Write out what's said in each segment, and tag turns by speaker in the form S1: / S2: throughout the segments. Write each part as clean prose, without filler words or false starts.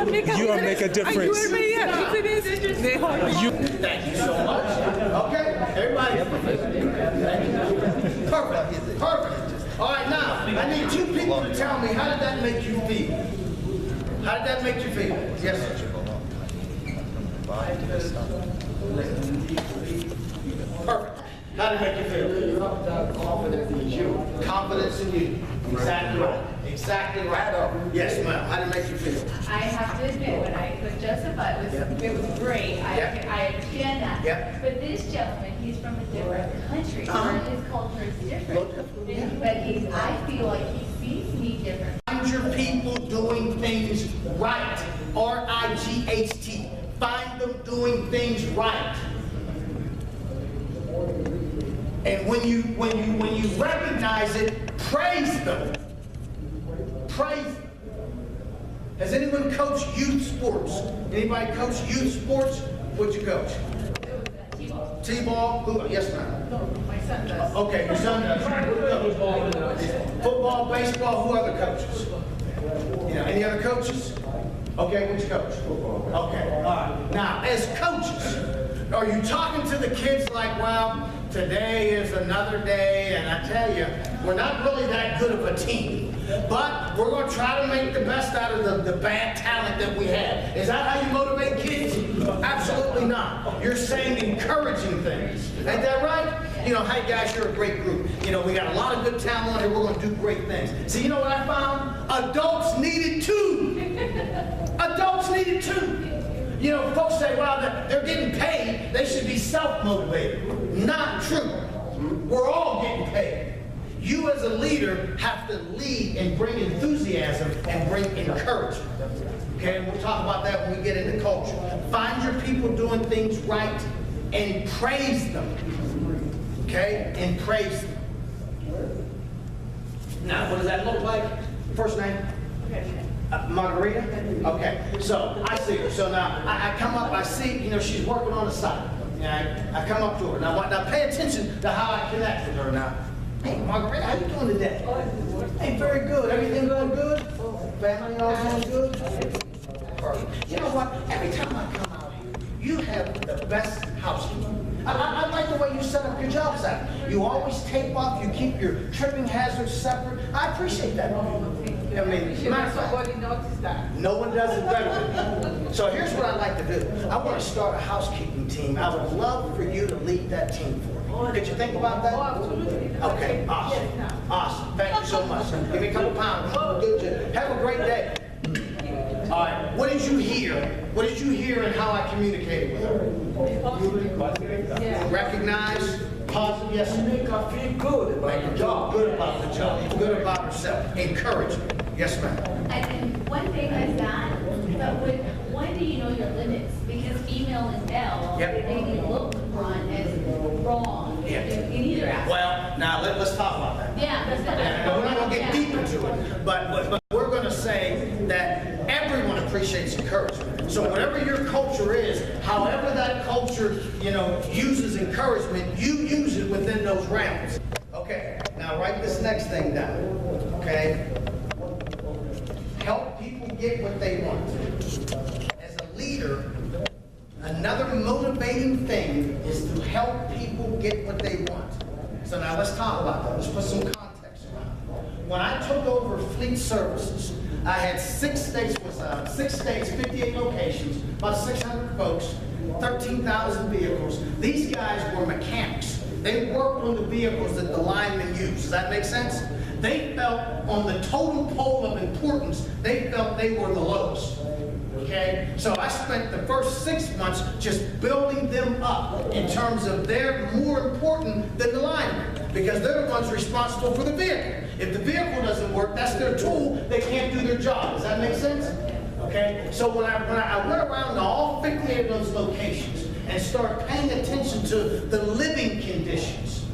S1: will make a difference.
S2: Thank you so much. Okay, everybody. Perfect. All right, now, I need two people to tell me, how did that make you feel? How did that make you feel? Yes, sir. Perfect. How did it make you feel? Confidence in you. Confidence in you. Exactly right. Exactly right. Yes, ma'am. How did it make you feel?
S3: I have to admit, when I put Joseph, it was great. I understand that.
S2: Yep.
S3: But this gentleman, he's from a different country, where his culture is different. But I feel like he sees me different.
S2: Find your people doing things right. R-I-G-H-T. Find them doing things right. And when you recognize it, praise them. Praise them. Has anyone coached youth sports? Anybody coach youth sports? What'd you coach?
S3: T-ball.
S2: T-ball? Who? Yes, ma'am.
S3: No, my son does.
S2: Okay, your son does. Football, baseball, who other coaches? Any other coaches? Okay, which coach? Okay, all right. Now, as coaches, are you talking to the kids like, well, today is another day, and I tell you, we're not really that good of a team, but we're going to try to make the best out of the bad talent that we have. Is that how you motivate kids? Absolutely not. You're saying encouraging things. Ain't that right? Hey guys, you're a great group. We got a lot of good talent on here. We're going to do great things. See, you know what I found? Adults need it too. Adults need it too. Folks say, well, they're getting paid. They should be self-motivated. Not true. We're all getting paid. You as a leader have to lead and bring enthusiasm and bring encouragement. Okay, we'll talk about that when we get into culture. Find your people doing things right and praise them. Okay, and praise them. Now, what does that look like? First name? Margarita? Okay, so I see her. So now I come up, I see, she's working on the side. I come up to her. Now pay attention to how I connect with her now. Hey, Margarita, how you doing today? Hey, very good. Everything going good? Family all going good? Perfect. You know what? Every time I come out here, you have the best housekeeping. I like the way you set up your job site. You always tape off, you keep your tripping hazards separate. I appreciate that.
S3: Nobody noticed that.
S2: No one does it better than you. So here's what I'd like to do. I want to start a housekeeping team. I would love for you to lead that team for me. Could you think about that?
S3: Oh, absolutely.
S2: Okay, awesome. Awesome. Thank you so much. Give me a couple pounds. Have a great day. All right. What did you hear? What did you hear in how I communicated with her? Recognize, positive, yes.
S4: Make her feel good about the job.
S2: Good about the job. Good about herself. Encouragement. Yes, ma'am.
S3: And one thing is that, but when do you know your limits? Because female and male, they may be looked upon as wrong in either aspect.
S2: Well, now let's talk about that.
S3: Yeah, that's not.
S2: We're not going to get deep into it, but we're going to say that everyone appreciates encouragement. So whatever your culture is, however that culture, uses encouragement, you use it within those realms. Okay, now write this next thing down, okay? Help people get what they want. As a leader, another motivating thing is to help people get what they want. So now let's talk about that. Let's put some context around it. When I took over fleet services, I had 6 states, 58 locations, about 600 folks, 13,000 vehicles. These guys were mechanics. They worked on the vehicles that the linemen used. Does that make sense? They felt on the total pole of importance, they felt they were the lowest. Okay? So I spent the first 6 months just building them up in terms of they're more important than the linemen, because they're the ones responsible for the vehicle. If the vehicle doesn't work, that's their tool, they can't do their job. Does that make sense? Okay? So when I went around to all 58 of those locations and started paying attention to the living conditions,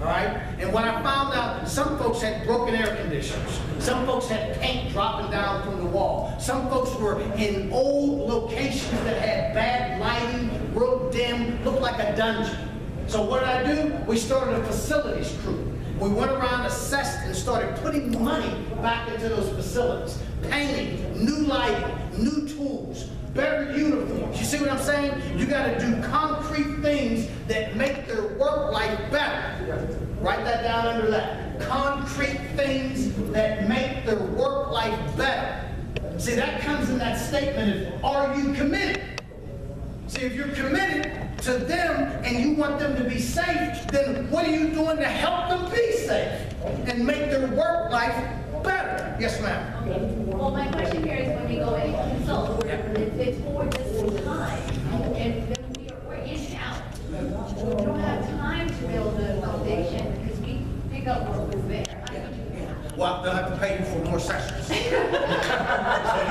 S2: all right? And when I found out some folks had broken air conditioners, some folks had paint dropping down from the wall, some folks were in old locations that had bad lighting, real dim, looked like a dungeon. So what did I do? We started a facilities crew. We went around, assessed, and started putting money back into those facilities. Painting, new lighting, new tools, better uniforms. You see what I'm saying? You got to do concrete things that make their work life better. Write that down under that. Concrete things that make their work life better. See, that comes in that statement of, are you committed? See, if you're committed to them and you want them to be safe, then what are you doing to help them be safe and make their work life better? Yes, ma'am.
S3: Okay. Well, my question here is when we go in and consult, it's for this time, and then we're in and out. We don't have time to build the foundation because we pick up where we're there.
S2: Well, they'll have to pay you for more sessions. So you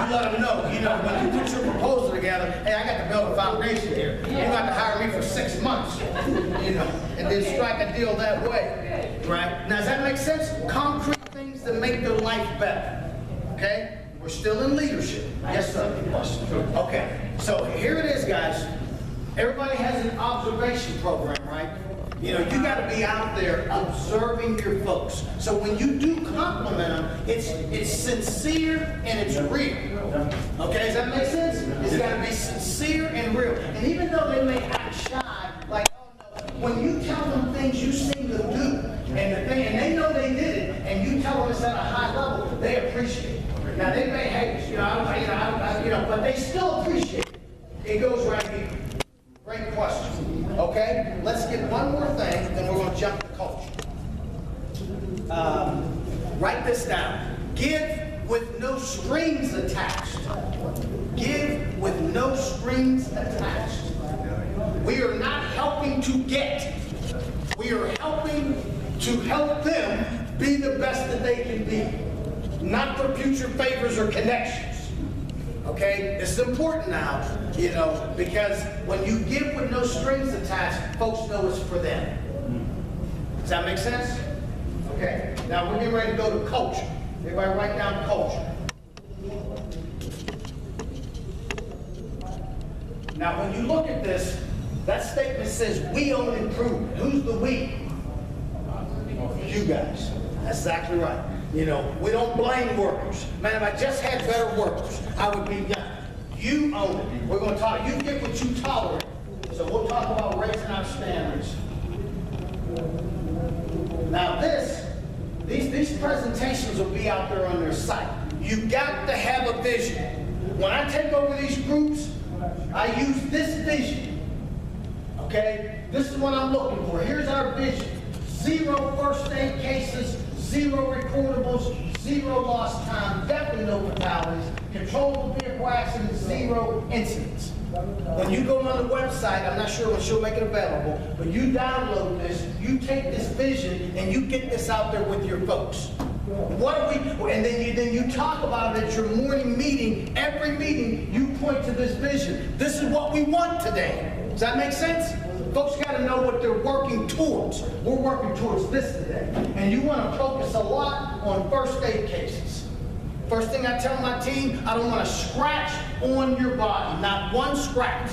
S2: let them know, when you put your proposal together, hey, I got to build a foundation here. You got to hire me for 6 months, and then strike a deal that way, right? Now, does that make sense? Concrete things that make their life better, okay? We're still in leadership. Yes, sir? Okay, so here it is, guys. Everybody has an observation program, right? You got to be out there observing your folks. So when you do compliment them, it's sincere and it's real. Okay, does that make sense? It's got to be sincere and real. And even though they may act shy, like, oh no, when you tell them things you seen them do, and they know they did it, and you tell them it's at a high level, they appreciate it. Now they may hate, but they still appreciate it. It goes right here. Great question. Okay, let's get one more thing, then we're going to jump to culture. Write this down. Give with no strings attached. Give with no strings attached. We are not helping to get. We are helping to help them be the best that they can be. Not for future favors or connections. Okay, this is important now, because when you give with no strings attached, folks know it's for them. Does that make sense? Okay, now we're getting ready to go to culture. Everybody write down culture. Now when you look at this, that statement says we own improvement. Who's the we? You guys. That's exactly right. We don't blame workers. Man, if I just had better workers, I would be done. You own it. We're going to talk. You get what you tolerate. So we'll talk about raising our standards. Now these presentations will be out there on their site. You've got to have a vision. When I take over these groups, I use this vision. Okay? This is what I'm looking for. Here's our vision. 0 first aid cases, 0 recordables, 0 lost time, definitely no fatalities, controllable vehicle accidents, 0 incidents. When you go on the website, I'm not sure when she'll make it available, but you download this, you take this vision, and you get this out there with your folks. And then you talk about it at your morning meeting. Every meeting, you point to this vision. This is what we want today. Does that make sense? Folks got to know what they're working towards. We're working towards this today. And you want to focus a lot on first aid cases. First thing I tell my team, I don't want to scratch on your body. Not one scratch.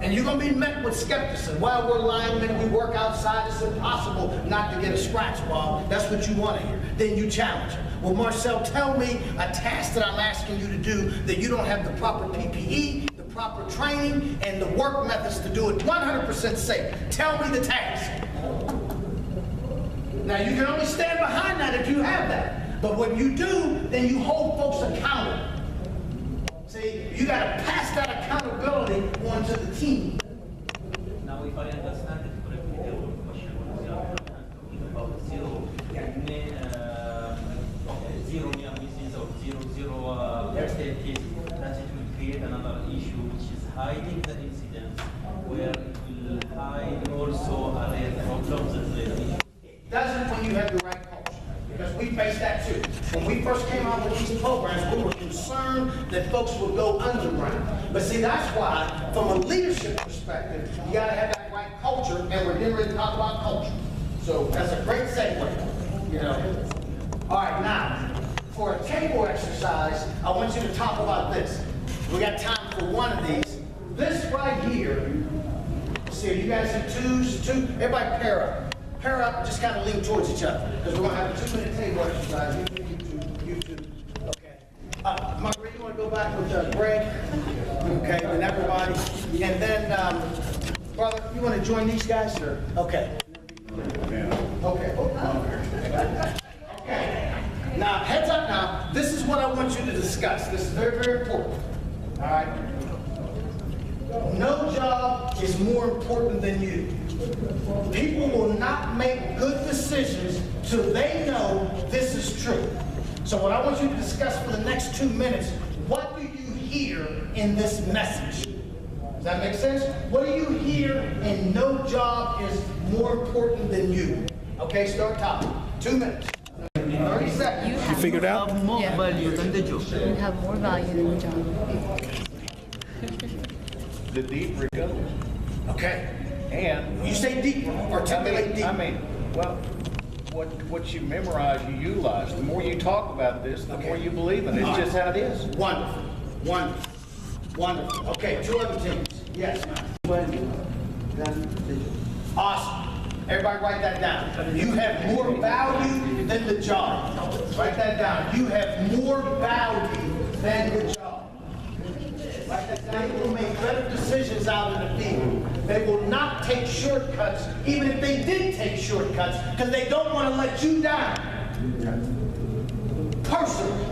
S2: And you're going to be met with skepticism. Well, we're linemen, we work outside, it's impossible not to get a scratch. Well, that's what you want to hear. Then you challenge them. Well, Marcel, tell me a task that I'm asking you to do that you don't have the proper PPE, the proper training, and the work methods to do it 100% safe. Tell me the task. Now, you can only stand behind that if you have that. But when you do, then you hold folks accountable. See, you got to pass that accountability on to the team.
S5: Now, if I understand it correctly, the question was talking about zero. Zero near misses or zero first aid case. That it will create another issue, which is hiding the incidents, where it will hide also other problems and the issue.
S2: It doesn't when you have the right culture, because we face that too. When we first came out with these programs, we were concerned that folks would go underground. But see, that's why, from a leadership perspective, you got to have that right culture, and we're getting ready to talk about culture. So that's a great segue, All right, now, for a table exercise, I want you to talk about this. We got time for one of these. This right here, see, you guys in twos, everybody pair up. pair up, just kind of lean towards each other, because we're going to have a 2-minute table exercise. You two. Okay. Marguerite, you want to go back with Greg? Okay, and everybody. And then, brother, you want to join these guys? Sure. Okay. Okay. Okay. Now, heads up now. This is what I want you to discuss. This is very, very important. All right? No job is more important than you. People will not make good decisions till they know this is true. So what I want you to discuss for the next 2 minutes, what do you hear in this message? Does that make sense? What do you hear in no job is more important than you? Okay, start top. 2 minutes. 30 seconds.
S1: You figured out?
S5: More value than the job.
S6: You have more value than the job.
S4: The deeper it goes.
S2: Okay.
S4: And
S2: When you say deeper, articulate deeper.
S4: I mean, well, what you memorize, you utilize. The more you talk about this, the more you believe in it. It's just how it is.
S2: Wonderful. Wonderful. Wonderful. Okay, 2 other teams. Yes, ma'am. Awesome. Everybody write that down. You have more value than the job. Write that down. You have more value than the job. Write that down. They will make better decisions out in the field. They will not take shortcuts, even if they did take shortcuts, because they don't want to let you down. Personally.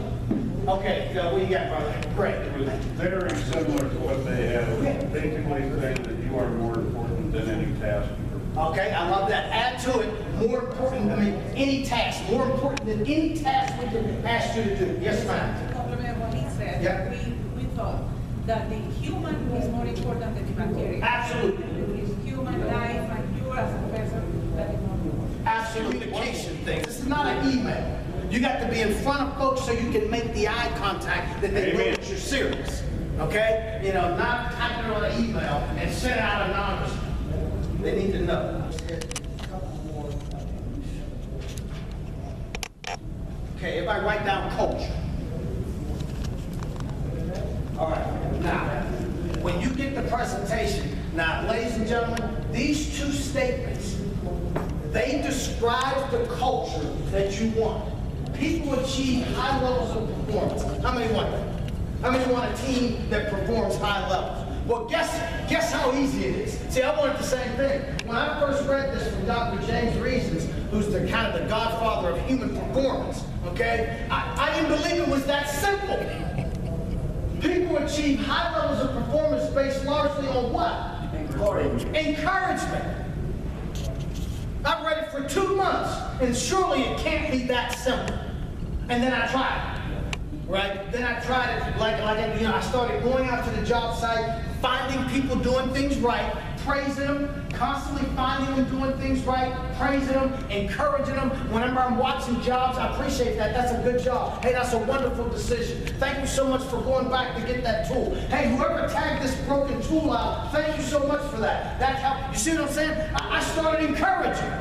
S2: Okay, what do you got, brother? Great.
S7: It was very similar to what they have, basically saying that you are more important than any task.
S2: Okay, I love that. Add to it, more important than any task, more important than any task we can ask you to do. Yes, ma'am.
S8: To complement what he said,
S2: Yeah.
S8: we thought that the human is more important than the material.
S2: Absolutely.
S8: It's human life and you as a person that is more important.
S2: Absolute communication things. This is not an email. You got to be in front of folks so you can make the eye contact that they know that you're serious. Okay? You know, not typing it on an email and send it out anonymously. They need to know. Okay, everybody write down culture. All right, now, when you get the presentation, now, ladies and gentlemen, these 2 statements, they describe the culture that you want. People achieve high levels of performance. How many want that? How many want a team that performs high levels? Well, guess how easy it is. See, I wanted the same thing. When I first read this from Dr. James Reasons, who's the kind of the godfather of human performance, okay, I didn't believe it was that simple. People achieve high levels of performance based largely on what? Encouragement. I read it for 2 months, and surely it can't be that simple. And then I tried it. Right? Then I tried it I started going out to the job site, finding people doing things right, praising them, constantly finding them doing things right, praising them, encouraging them. Whenever I'm watching jobs, I appreciate that. That's a good job. Hey, that's a wonderful decision. Thank you so much for going back to get that tool. Hey, whoever tagged this broken tool out, thank you so much for that. That's how, you see what I'm saying? I started encouraging.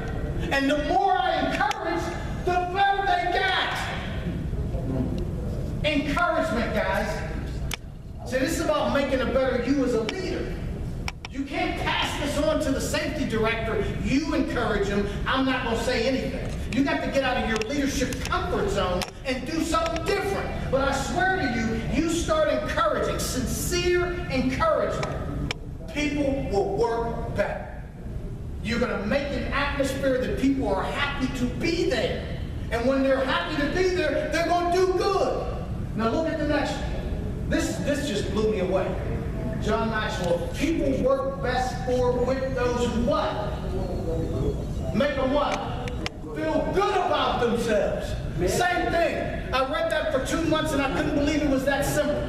S2: And the more I encouraged, the better they got. Encouragement, guys. See, this is about making a better you as a leader. You can't pass this on to the safety director. You encourage him. I'm not going to say anything. You got to get out of your leadership comfort zone and do something different. But I swear to you, you start encouraging, sincere encouragement, people will work better. You're going to make an atmosphere that people are happy to be there. And when they're happy to be there, they're going to do good. Now look at the next one. This just blew me away. John Maxwell, people work best with those who what? Make them what? Feel good about themselves. Same thing. I read that for 2 months and I couldn't believe it was that simple.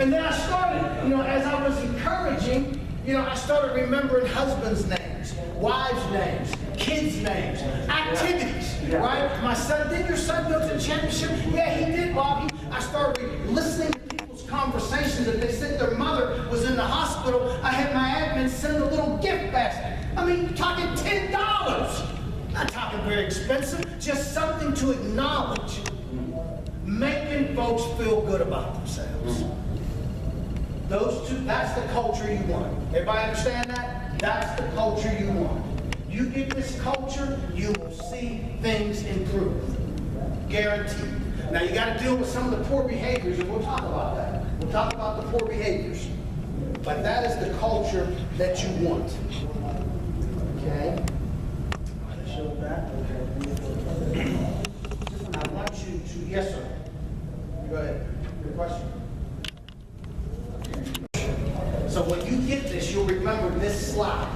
S2: And then I started, as I was encouraging, I started remembering husbands' names, wives' names, kids' names, activities, right? My son, did your son go to the championship? Yeah, he did, Bobby. I started listening to people's conversations that they said their mother was in the hospital. I had my admin send a little gift basket. I mean, you're talking $10. Not talking very expensive, just something to acknowledge. Making folks feel good about themselves. Those 2, that's the culture you want. Everybody understand that? That's the culture you want. You get this culture, you will see things improve. Guaranteed. Now you got to deal with some of the poor behaviors, and we'll talk about that. We'll talk about the poor behaviors. But that is the culture that you want. Okay? Show that. Okay. I want you to, yes, sir. Go ahead. Your question. So when you get this, you'll remember this slide,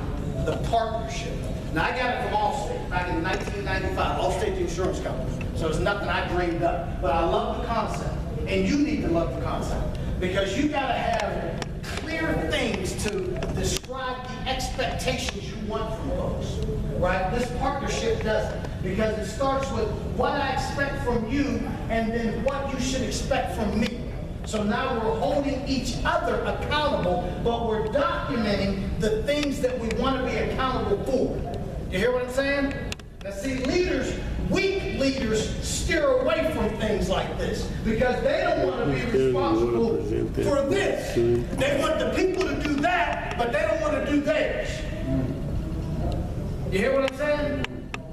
S2: the partnership. Now I got it from Allstate back in 1995, Allstate the insurance company. So it's nothing I dreamed up, but I love the concept, and you need to love the concept because you got to have clear things to describe the expectations you want from folks, right? This partnership does it because it starts with what I expect from you and then what you should expect from me. So now we're holding each other accountable, but we're documenting the things that we want to be accountable for. You hear what I'm saying? Now see, leaders, weak leaders steer away from things like this because they don't want to be responsible for this. They want the people to do that, but they don't want to do theirs. You hear what I'm saying?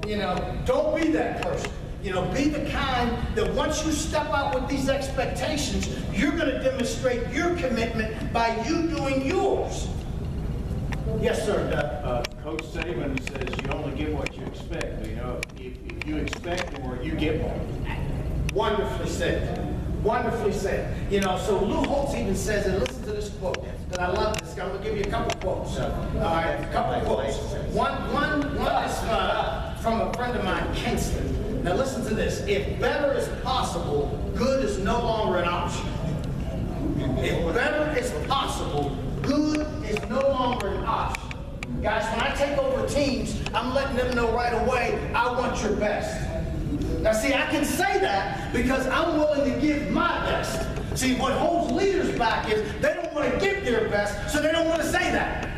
S2: You know, don't be that person. You know, be the kind that once you step out with these expectations, you're going to demonstrate your commitment by you doing yours. Yes, sir, Doug.
S4: Coach Saban says you only get what you expect. You know, if you expect more, you get more.
S2: Wonderfully said. Wonderfully said. You know, so Lou Holtz even says, and listen to this quote, and I love this. I'm going to give you a couple quotes. All right, a couple quotes. One is from a friend of mine, Kingston. Now listen to this. If better is possible, good is no longer an option. If better is possible, good is no longer an option. Guys, when I take over teams, I'm letting them know right away, I want your best. Now see, I can say that because I'm willing to give my best. See, what holds leaders back is they don't want to give their best, so they don't want to say that.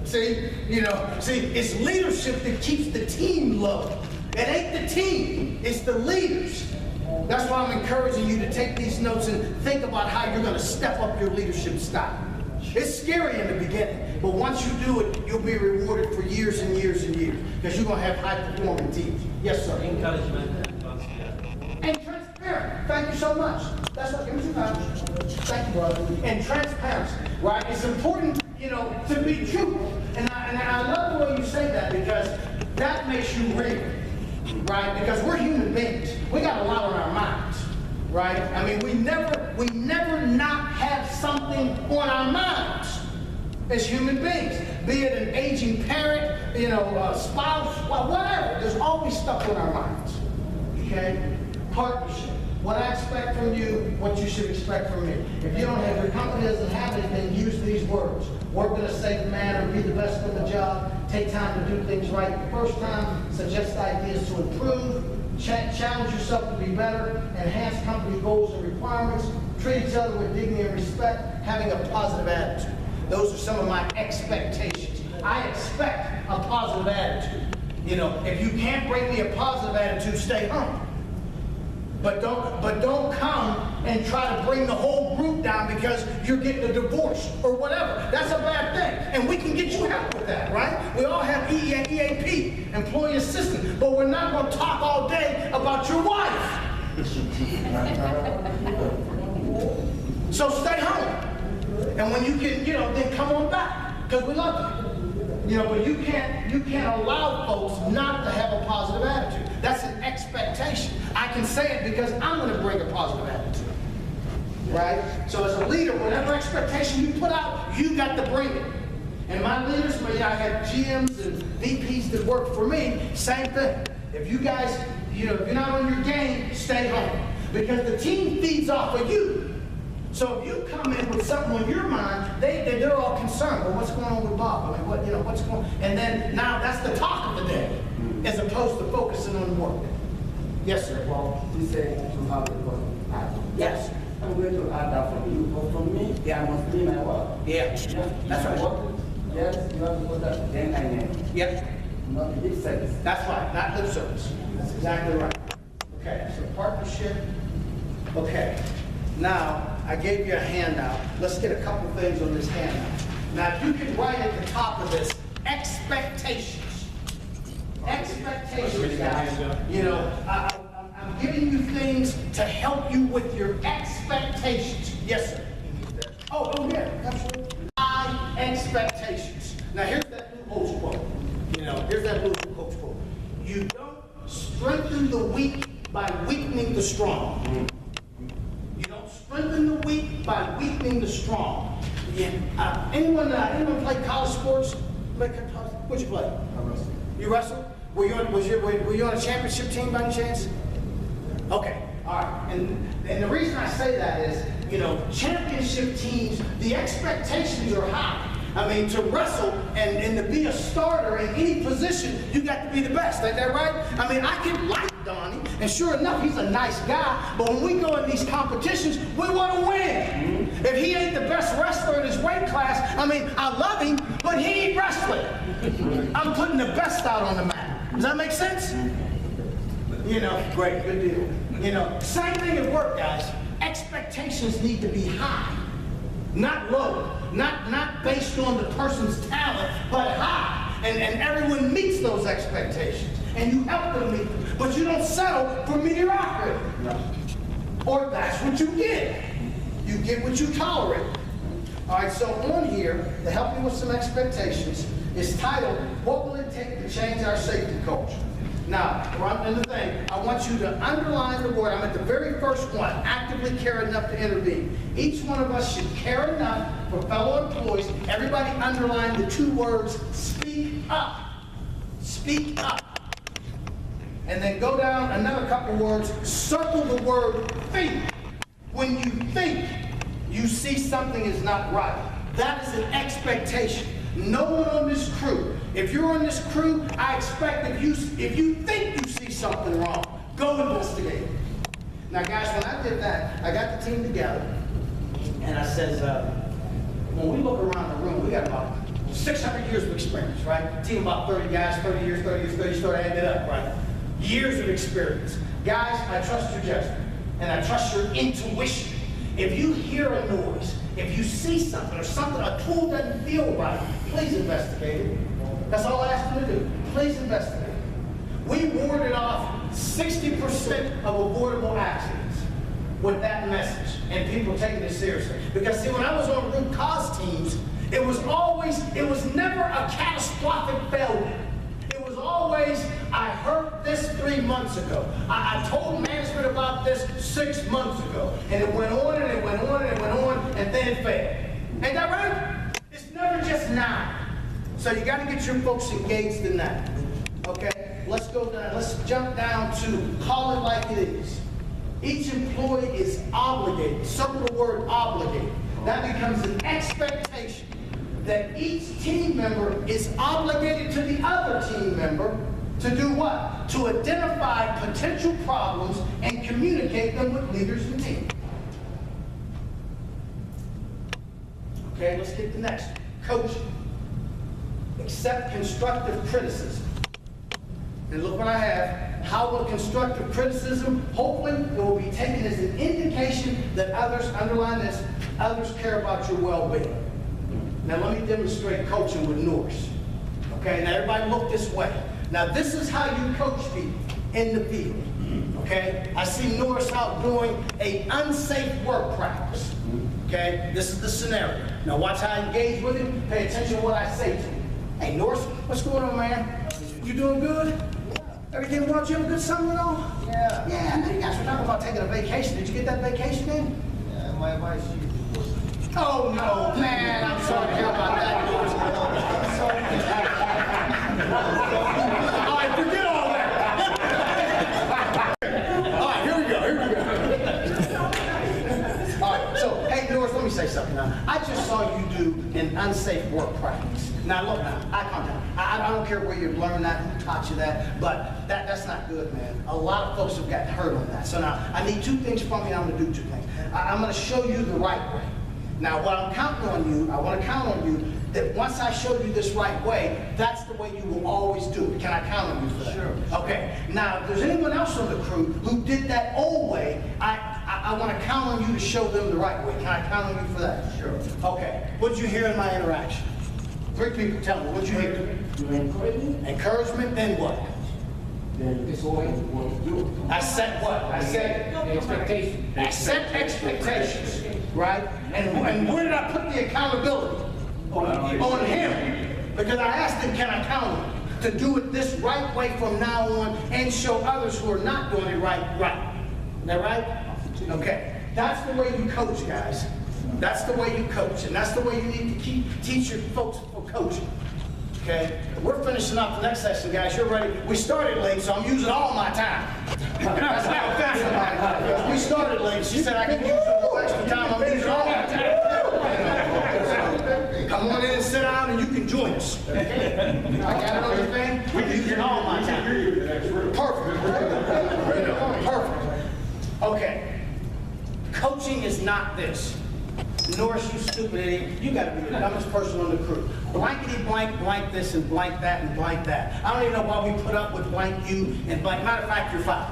S2: See, it's leadership that keeps the team low. It ain't the team, it's the leaders. That's why I'm encouraging you to take these notes and think about how you're going to step up your leadership style. It's scary in the beginning, but once you do it, you'll be rewarded for years and years and years because you're going to have high-performing teams. Yes, sir.
S5: Encouragement and transparency.
S2: And transparent. Thank you so much. That's what, give me some time. Thank you, brother. And transparency, right? It's important, to be truthful. And I love the way you say that because that makes you real. Right? Because we're human beings. We got a lot on our minds. Right? I mean, we never not have something on our minds as human beings. Be it an aging parent, spouse, whatever. There's always stuff on our minds. Okay? Partnership. What I expect from you, what you should expect from me. If you don't have, your company doesn't have it, then use these words. Work in a safe manner, be the best for the job, take time to do things right the first time, suggest ideas to improve, challenge yourself to be better, enhance company goals and requirements, treat each other with dignity and respect, having a positive attitude. Those are some of my expectations. I expect a positive attitude. If you can't bring me a positive attitude, stay home. But don't come and try to bring the whole group down because you're getting a divorce or whatever. That's a bad thing. And we can get you help with that, right? We all have EAP, employee assistant, but we're not going to talk all day about your wife. So stay home. And when you can, then come on back because we love you. But you can't allow folks not to have a positive attitude. That's an expectation. I can say it because I'm going to bring a positive attitude. Right? So as a leader, whatever expectation you put out, you got to bring it. And my leaders, I had GMs and VPs that work for me, same thing. If you guys, if you're not on your game, stay home. Because the team feeds off of you. So if you come in with something on your mind, they're all concerned. Well, what's going on with Bob? I mean, what's going on? And then now that's the talk of the day, as opposed to focusing on work. Yes, sir.
S9: Well, you say to have a good heart.
S2: Yes.
S9: I'm going to add that from you. But from me, I must be my work.
S2: Yeah. That's right.
S9: Work, yes, you have to put that then I name.
S2: Yep.
S9: Not the lip service.
S2: That's right. Not lip service. That's exactly right. Okay. So partnership. Okay. Now, I gave you a handout. Let's get a couple things on this handout. Now, if you can write at the top of this, expectations. Expectations, guys. You know, I'm giving you things to help you with your expectations. Yes, sir. Oh, yeah, absolutely. High expectations. Now, here's that new coach quote. You know, here's that new coach quote. You don't strengthen the weak by weakening the strong. You don't strengthen the weak by weakening the strong. Yeah. Anyone play college sports? What'd you play? I wrestled. You wrestled? Were you on a championship team by any chance? Okay, all right. And the reason I say that is, you know, championship teams, the expectations are high. I mean, to wrestle and to be a starter in any position, you got to be the best. Ain't that right? I mean, I can like Donnie, and sure enough, he's a nice guy, but when we go in these competitions, we want to win. If he ain't the best wrestler in his weight class, I mean, I love him, but he ain't wrestling. I'm putting the best out on the mat. Does that make sense? You know, great, good deal. You know, same thing at work, guys. Expectations need to be high, not low, not based on the person's talent, but high. And everyone meets those expectations, and you help them meet them, but you don't settle for mediocrity. Or that's what you get. You get what you tolerate. All right, so on here, to help you with some expectations, is titled, What Will It Take to Change Our Safety Culture? Now, right in the thing, I want you to underline the word. I'm at the very first one, actively care enough to intervene. Each one of us should care enough for fellow employees. Everybody underline the two words, speak up. Speak up. And then go down another couple words, circle the word think. When you think you see something is not right, that is an expectation. No one on this crew, if you're on this crew, I expect if you think you see something wrong, go investigate it. Now guys, when I did that, I got the team together, and I says, when we look around the room, we got about 600 years of experience, right? Team about 30 guys, 30 years, start adding it up, right? Years of experience. Guys, I trust your judgment, and I trust your intuition. If you hear a noise, if you see something or something, a tool doesn't feel right, please investigate it. That's all I ask them to do. Please investigate it. We warded off 60% of avoidable accidents with that message and people taking it seriously. Because see, when I was on root cause teams, it was never a catastrophic failure. It was always, I heard this 3 months ago. I told management about this 6 months ago. And it went on and it went on and it went on, and then it failed. Ain't that right? It's never just now. So you got to get your folks engaged in that. Okay? Let's go down. Let's jump down to call it like it is. Each employee is obligated. Circle the word obligated. That becomes an expectation that each team member is obligated to the other team member to do what? To identify potential problems and communicate them with leaders and team. Okay, let's get the next one. Coaching. Accept constructive criticism. And look what I have. How will constructive criticism, hopefully, it will be taken as an indication that others, underline this, others care about your well-being. Now let me demonstrate coaching with Norse. Okay, now everybody look this way. Now this is how you coach people in the field. Okay, I see Norse out doing an unsafe work practice. Okay, this is the scenario. Now watch how I engage with him. Pay attention to what I say to him. Hey Norse, what's going on, man? You doing good? Everything well? You have a good summer and all? Yeah. Yeah, I know you guys were talking about taking a vacation. Did you get that vacation in?
S10: Yeah, my wife's usually.
S2: Oh no, man! I'm sorry to hear about that. All right, forget all that. All right, here we go. All right, so hey, Norris, let me say something now. I just saw you do an unsafe work practice. Now look, now eye contact. I don't care where you learned that, who taught you that, but that's not good, man. A lot of folks have gotten hurt on that. So now I need two things from you. I'm going to do two things. I'm going to show you the right way. Now, what I'm counting on you, I want to count on you that once I show you this right way, that's the way you will always do it. Can I count on you for that?
S10: Sure.
S2: Okay. Now, if there's anyone else on the crew who did that old way, I want to count on you to show them the right way. Can I count on you for that?
S10: Sure.
S2: Okay. What did you hear in my interaction? 3 people, tell me, what did you hear?
S9: You encourage me,
S2: Encouragement, then what?
S9: then it's always what you do.
S2: I set what? I set
S9: Expectation.
S2: I set expectations, right? And where did I put the accountability? On him. Because I asked him, can I count on him to do it this right way from now on and show others who are not doing it right. Is that right? Okay. That's the way you coach, guys. That's the way you coach. And that's the way you need to teach your folks for coaching. Okay? We're finishing up the next session, guys. You're ready. We started late, so I'm using all my time. That's not offensive. We started late. She said I could use a little extra time. I'm using all my time. Come on in and sit down and you can join us. I got it on your thing? I'm using all my time. Perfect. Perfect. Okay. Coaching is not this. Norris, you stupid idiot. You got to be the dumbest person on the crew. Blankety blank, blank this and blank that and blank that. I don't even know why we put up with blank you and blank. Matter of fact, you're fired.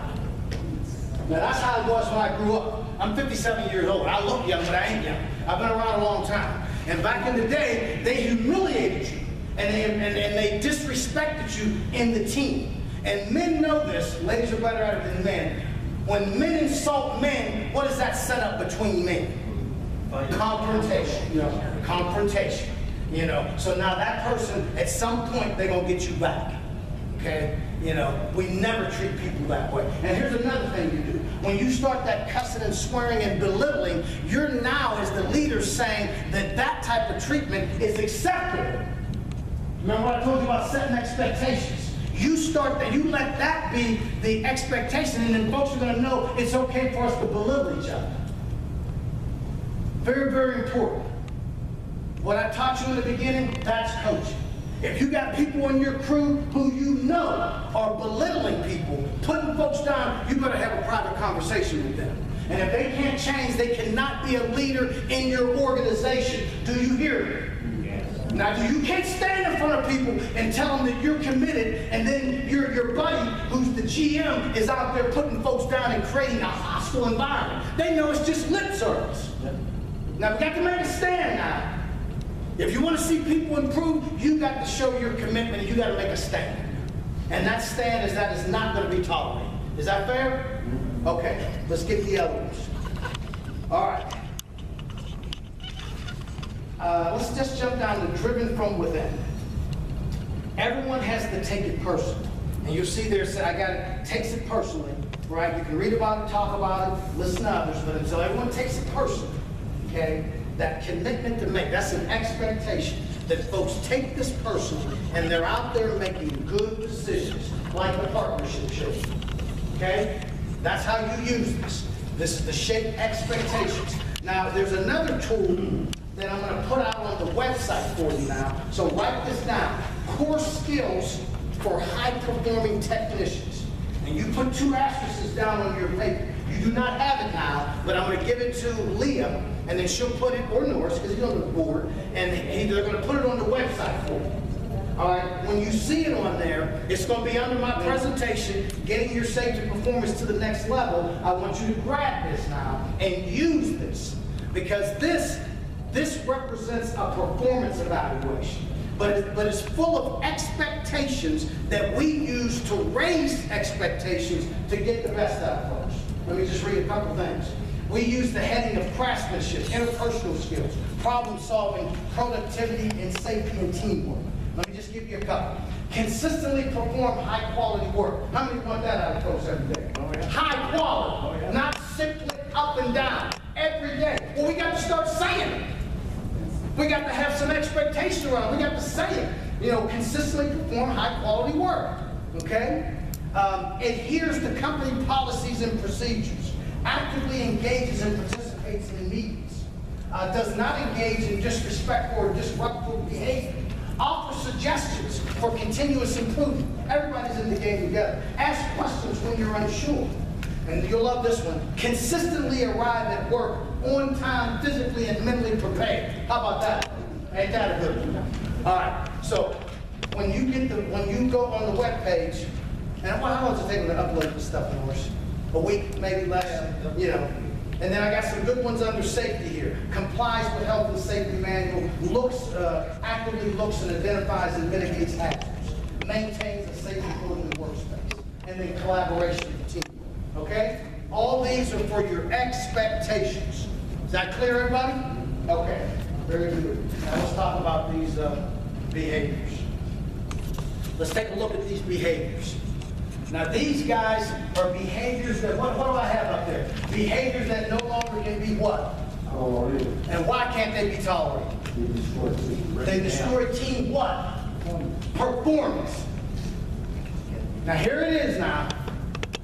S2: Now that's how it was when I grew up. I'm 57 years old. I look young, but I ain't young. I've been around a long time. And back in the day, they humiliated you and they disrespected you in the team. And men know this. Ladies are better at it than men. When men insult men, what does that set up between men? Confrontation. Confrontation. You know, so now that person, at some point, they're going to get you back. Okay? You know, we never treat people that way. And here's another thing you do. When you start that cussing and swearing and belittling, you're now, as the leader, saying that that type of treatment is acceptable. Remember what I told you about setting expectations? You start that, you let that be the expectation, and then folks are going to know it's okay for us to belittle each other. Very, very important. What I taught you in the beginning, that's coaching. If you got people in your crew who you know are belittling people, putting folks down, you better have a private conversation with them. And if they can't change, they cannot be a leader in your organization. Do you hear me? Yes. Now, you can't stand in front of people and tell them that you're committed, and then your buddy, who's the GM, is out there putting folks down and creating a hostile environment. They know it's just lip service. Now, we got to make a stand now. If you want to see people improve, you got to show your commitment and you got to make a stand. And that stand is that is not going to be tolerated. Is that fair? Okay, let's get the other ones. All right. Let's just jump down to driven from within. Everyone has to take it personally. And you'll see there, I got it, takes it personally, right? You can read about it, talk about it, listen to others, but until everyone takes it personally, okay? That commitment to make, that's an expectation that folks take this personally and they're out there making good decisions, like the partnership shows. Okay? That's how you use this. This is the shape expectations. Now, there's another tool that I'm going to put out on the website for you now. So write this down. Core skills for high-performing technicians. And you put 2 asterisks down on your paper. You do not have it now, but I'm going to give it to Leah, and then she'll put it, or Norris, because he's on the board, and they're going to put it on the website for you. All right, when you see it on there, it's going to be under my presentation, getting your safety performance to the next level. I want you to grab this now and use this, because this represents a performance evaluation. But it's full of expectations that we use to raise expectations to get the best out of folks. Let me just read a couple things. We use the heading of craftsmanship, interpersonal skills, problem solving, productivity, and safety and teamwork. Let me just give you a couple. Consistently perform high quality work. How many want that out of folks every day? Oh, yeah. High quality, not simply up and down, every day. Well, we got to start saying it. We got to have some expectation around it. We got to say it. You know, consistently perform high quality work. Okay? Adheres to company policies and procedures. Actively engages and participates in meetings. Does not engage in disrespectful or disruptive behavior. Offers suggestions for continuous improvement. Everybody's in the game together. Ask questions when you're unsure. And you'll love this one. Consistently arrive at work on time, physically and mentally prepared. How about that? Ain't that a good one? All right. So when you go on the web page, and how long does it take to upload this stuff, Norris? A week, maybe less. You know. And then I got some good ones under safety here. Complies with health and safety manual. Actively looks and identifies and mitigates hazards. maintains a safe and orderly workspace, and then collaboration and teamwork. Okay? All these are for your expectations. Is that clear, everybody? Okay, very good. Now let's talk about these behaviors. Let's take a look at these behaviors. Now these guys are behaviors that, what do I have up there? Behaviors that no longer can be what? And why can't they be tolerated? They destroy team what? Performance. Now here it is now.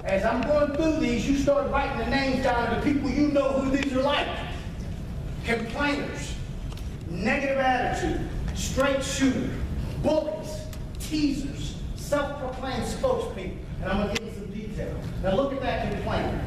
S2: As I'm going through these, you start writing the names down of the people you know who these are like. Complainers, negative attitude, straight shooter, bullies, teasers, self-proclaimed spokespeople. And I'm going to give you some detail. Now look at that complainer.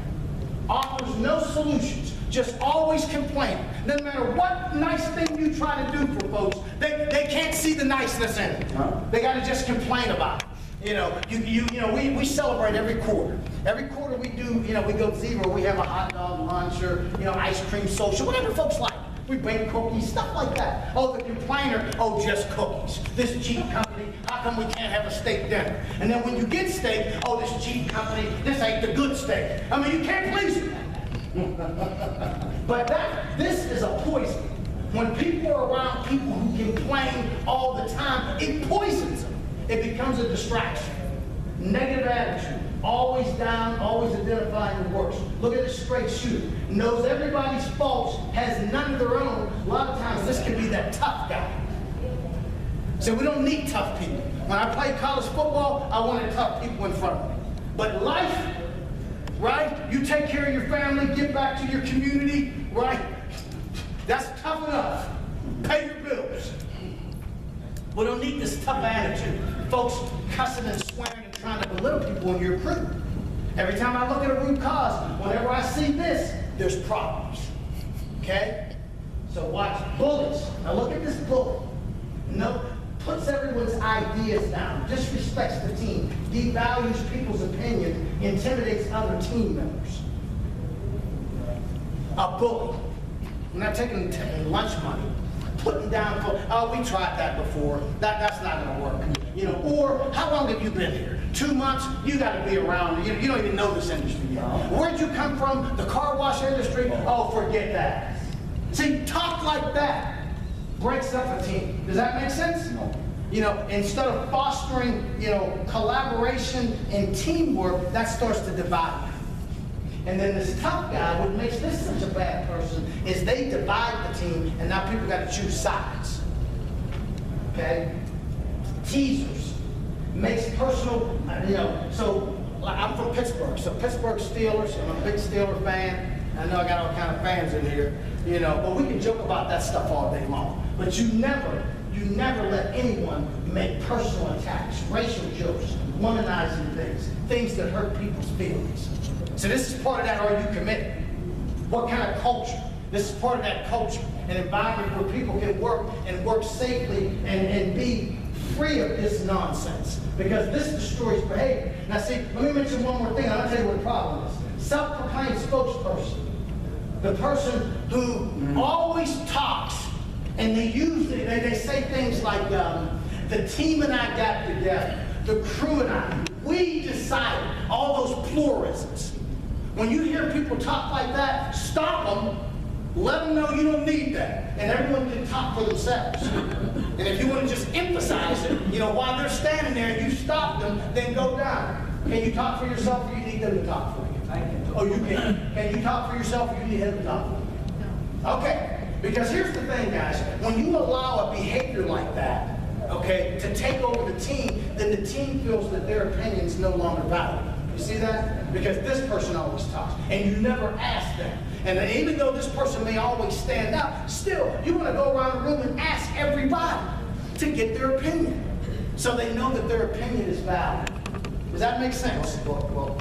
S2: Offers no solutions, just always complaining. No matter what nice thing you try to do for folks, they can't see the niceness in it. They got to just complain about it. You know, we celebrate every quarter. Every quarter we do, you know, we go zero. We have a hot dog lunch or, you know, ice cream social, whatever folks like. We bake cookies, stuff like that. Oh, the complainer, oh, just cookies. This cheap company, how come we can't have a steak dinner? And then when you get steak, oh, this cheap company, this ain't the good steak. I mean, you can't please them. But this is a poison. When people are around people who complain all the time, it poisons them. It becomes a distraction. Negative attitude, always down, always identifying the worst. Look at this straight shooter. Knows everybody's faults, has none of their own. A lot of times this can be that tough guy. So we don't need tough people. When I played college football, I wanted tough people in front of me. But life, right? You take care of your family, get back to your community, right? That's tough enough. Pay your bills. We don't need this tough attitude. Folks cussing and swearing and trying to belittle people in your crew. Every time I look at a root cause, whenever I see this, there's problems. Okay? So watch bullies. Now look at this bully. No, puts everyone's ideas down, disrespects the team, devalues people's opinion, intimidates other team members. A bully. I'm not taking lunch money. Putting down, oh, we tried that before. That's not going to work. You know, or how long have you been here? 2 months? You got to be around. You don't even know this industry yet. Where'd you come from? The car wash industry? Oh, forget that. See, talk like that breaks up a team. Does that make sense? No. You know, instead of fostering, you know, collaboration and teamwork, that starts to divide. And then this tough guy, what makes this such a bad person is they divide the team, and now people got to choose sides. Okay? Teasers. Makes personal, you know, so I'm from Pittsburgh, so Pittsburgh Steelers, I'm a big Steeler fan. I know I got all kind of fans in here, you know, but we can joke about that stuff all day long. But you never let anyone make personal attacks, racial jokes, womanizing things that hurt people's feelings. So this is part of that, are you committed? What kind of culture? This is part of that culture, an environment where people can work and work safely and be free of this nonsense, because this destroys behavior. Now see, let me mention one more thing, and I'll tell you what the problem is. Self-proclaimed spokesperson. The person who always talks, and they say things like, the team and I got together, the crew and I, we decided, all those pluralisms. When you hear people talk like that, stop them, let them know you don't need that, and everyone can talk for themselves. And if you want to just emphasize it, you know, while they're standing there and you stop them, then go down. Can you talk for yourself, or you need them to talk for you? I can. Oh, you can. Can you talk for yourself, or you need them to talk for you? No. Okay, because here's the thing, guys. When you allow a behavior like that, okay, to take over the team, then the team feels that their opinion is no longer valid. You see that? Because this person always talks, and you never ask them. And even though this person may always stand out, still, you want to go around the room and ask everybody to get their opinion, so they know that their opinion is valid. Does that make sense?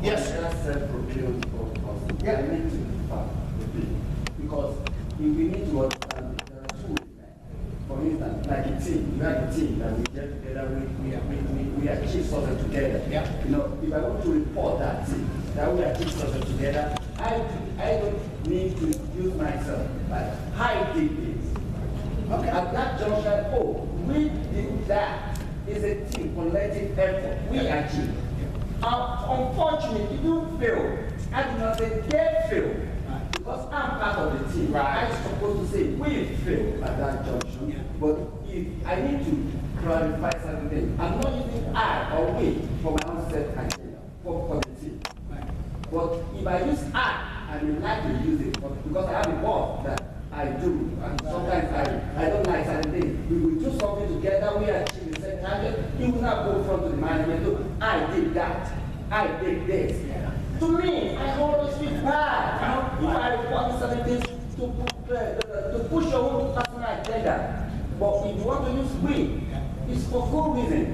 S2: Yes, sir.
S9: Yeah. Because if we need to understand, there are two ways. For instance, like a team, you have a team that we get together, we achieve something together.
S2: Yeah.
S9: You know, if I want to report that team, that we achieve something together, I don't need to use myself, but I did this. Okay. At that juncture, oh, we did that. is a team, collective effort. We achieve. Unfortunately, people fail. I do not say they fail because I'm part of the team. I'm supposed to say we fail at that junction. But if I need to clarify certain things, I'm not using I or we for my own set agenda for the team. But if I use I would like to use it because I have a boss that I do, and sometimes I don't like certain things. We will do something together, we achieve the same target. You will not go front to the management, look, I did that, I did this. To me, I always feel bad, if I want certain things to push your own personal agenda. But if you want to use we, it's for good reason.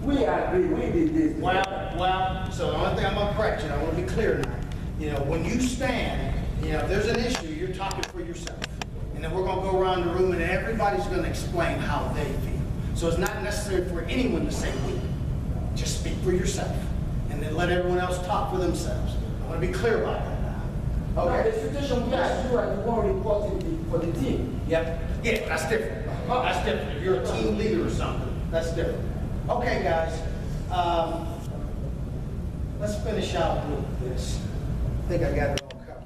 S9: We agree, we did this.
S2: Well, so the only thing I'm gonna correct you, I wanna be clear now. You know, when you stand, you know, if there's an issue, you're talking for yourself. And then we're gonna go around the room and everybody's gonna explain how they feel. So it's not necessary for anyone to say we. Just speak for yourself. And then let everyone else talk for themselves. I wanna be clear about that now.
S9: Okay. The situation we are, you are the one reporting for the team.
S2: Yep. Yeah, that's different. That's different. If you're a team leader or something, that's different. Okay, guys. Let's finish out with this. I think I got it all covered.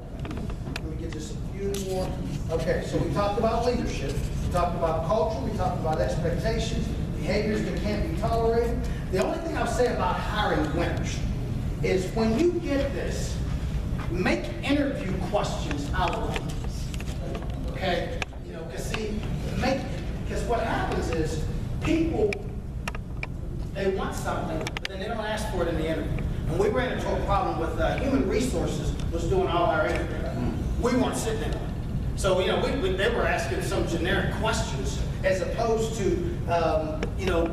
S2: Let me get just a few more. Okay, so we talked about leadership. We talked about culture. We talked about expectations, behaviors that can't be tolerated. The only thing I'll say about hiring winners is when you get this, make interview questions out of it. Okay? You know, because what happens is people, they want something, but then they don't ask for it in the interview. And we ran into a problem with human resources was doing all our interviewing. We weren't sitting in on it. So, you know, they were asking some generic questions as opposed to, you know,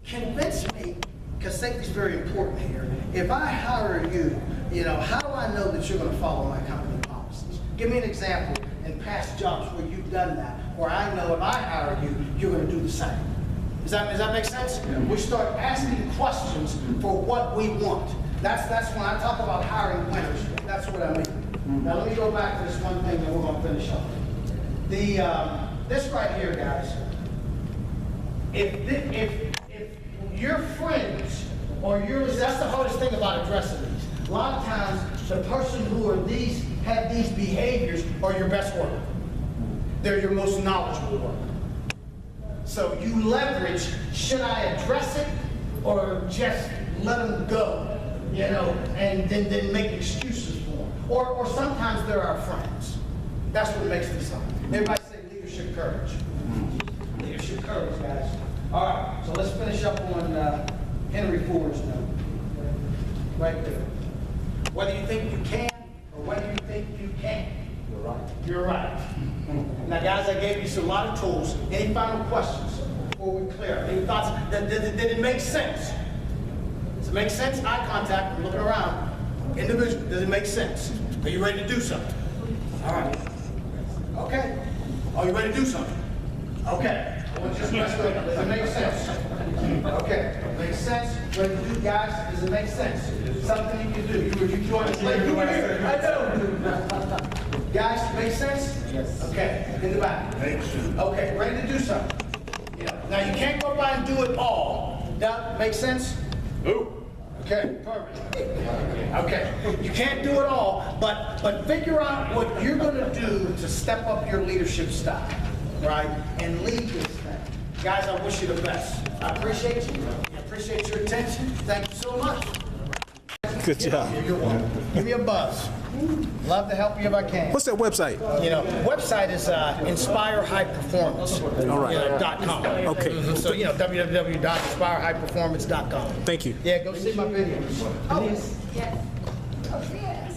S2: convince me, because safety is very important here. If I hire you, you know, how do I know that you're going to follow my company policies? Give me an example in past jobs where you've done that, where I know if I hire you, you're going to do the same. Does that make sense? Yeah. We start asking questions for what we want. That's when I talk about hiring winners. That's what I mean. Now let me go back to this one thing that we're going to finish up. This right here, guys. If your friends or yours, that's the hardest thing about addressing these. A lot of times, the person who have these behaviors are your best worker. They're your most knowledgeable worker. So you leverage, should I address it or just let them go, you know, and then make excuses for them? Or sometimes they're our friends. That's what makes this up. Everybody say leadership courage. Leadership courage, guys. All right, so let's finish up on Henry Ford's note. Right there. Whether you think you can or whether you think you can't. You're right. You're right. Now, guys, I gave you a lot of tools. Any final questions before we clear? Any thoughts? Did it make sense? Does it make sense? Eye contact, I'm looking around. Individual, does it make sense? Are you ready to do something? All right. Okay. Are you ready to do something? Okay. Does it make sense? Okay. Makes sense. Ready to do, guys? Does it make sense? Something you can do. You join us later. I know. Guys, make sense? Yes. Okay. In the back. Makes sense. Okay. Ready to do something? Yeah. Now you can't go by and do it all. That makes sense? No. Okay, perfect. Okay, you can't do it all, but figure out what you're going to do to step up your leadership style, right? And lead this thing. Guys, I wish you the best. I appreciate you. I appreciate your attention. Thank you so much.
S1: Good job.
S2: You're welcome. Give me a buzz. Love to help you if I can.
S1: What's that website?
S2: You know, website is inspirehighperformance.com.
S1: Okay.
S2: So, you know, www.inspirehighperformance.com.
S1: Thank you.
S2: Yeah, go see my videos. Oh, yes.
S3: Yes. Oh, yeah.